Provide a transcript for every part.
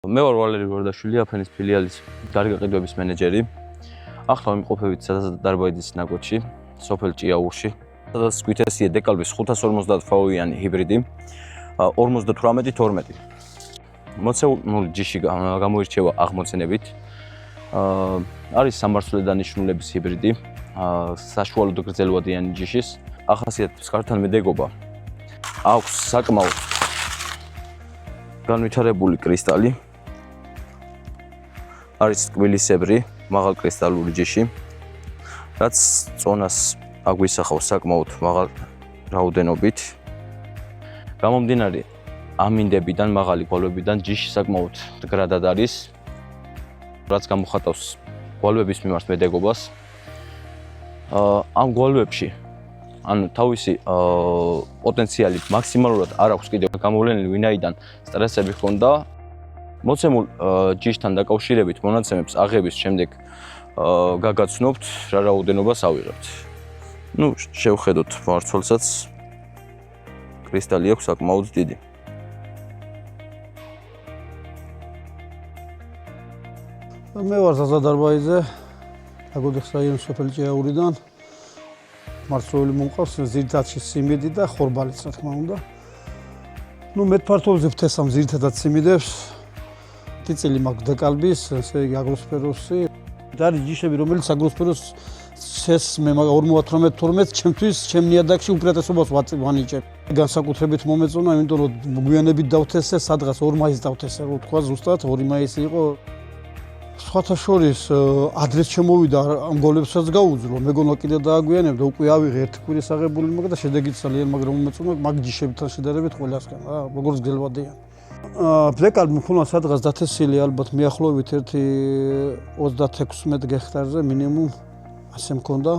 მე ვარ ვალერი ვარდაშვილი, აფენის ფილიალის გარიგაყიდვების მენეჯერი. ახლა ვიმყოფებით სადაზარბაიჯანის ნაკვეთში, სოფელ ჭიაურში, სადაც გვითესია დეკალბის 550 ფაუიანი ჰიბრიდი 58-12. მოცემული ჯიში გამოირჩევა აღმოცენებით. არის სამართლე დანიშნულების ჰიბრიდი, საშუალო და გრძელვადიანი ჯიშის. ახასიათებს კართან მედეგობა. აქვს საკმაოდ განვითარებული კრისტალი. არის ტკბილისებრი, მაღალ კრისტალური ჯიში, რაც წონას აგვისახავს საკმაოდ მაღალ რაოდენობით. გამომდინარე ამინდებიდან, მაღალი გვალვებიდან ჯიში საკმაოდ მდგრადად არის, რაც გამოხატავს გვალვების მიმართ მედეგობას. ამ გვალვებში ანუ თავისი პოტენციალი მაქსიმალურად არ აქვს კიდევ გამოვლენილი, ვინაიდან სტრესები ჰქონდა. მოცემულ ჯიშთან დაკავშირებით მონაცემებს აღების შემდეგ გაგაცნობთ, რა რაოდენობას ავიღებთ. შევხედოთ მარცვალსაც კრისტალი აქვს საკმაოდ დიდი. მე ვარ საზადარბაიძე, აგოდიხის რაიონის სოფელ ჭიაურიდან. მარცვლეული მომყავს ზირთადში სიმინდი და ხორბალიც, რა თქმა უნდა. მე ფართობზე ვთესავ ზირთადად სიმინდებს. წილი მაქვს დეკალბის, ესე იგი აგროსფეროსი. არის ჯიშები, რომელიც აგროსფეროს ცეს მე 58-12 ჩემთვის, ჩემ ნიადაგში უპირატესობას ვანიჭებ. განსაკუთრებით მომეწონა, იმიტომ რომ გვიანებით დავთესე, სადღაც 2 მაისს დავთესე, რო თქვა ზუსტად 2 მაისი იყო. სხვათა შორის ადრეს შემოვიდა ამ გოლებსაც გაუძლო, მეგონა კიდე დააგვიანებ და უკვე ავიღე ერთი კვირის აღებული მაგ და შედეგიც ძალიან მაგრამ მომეწონა მაგ ჯიშებთან შედარებით ყველასგან რა, როგორც გელვადიან. დეკალბი მქონდა სადღაც დათესილი ალბათ მიახლოებით 36 ჰექტარზე მინიმუმ ასე მქონდა.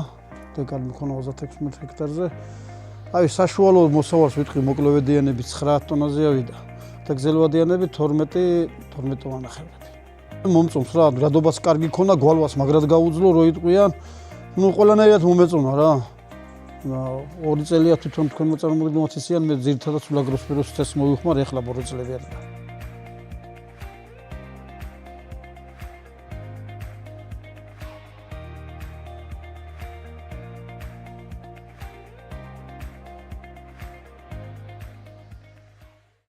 დეკალბი მქონდა 36 ჰექტარზე. აი საშუალო მოსავალს ვიტყვი მოკლევედიანები 9 ტონაზე ავიდა და გზელვადიანები 12 ტონანახევრები. მომწონს რა, რადობას კარგი ქონა, გვალვას მაგრად გაუძლო, რო იტყვიან. ყველანაირად მომეწონა რა. 2 წელია თვითონ თქვენ მოწარმოებელმა ცისიან, მე ძირითადად სულ აგროსფეროს წესს მოვიხმარ, ეხლა 2 წლები არის.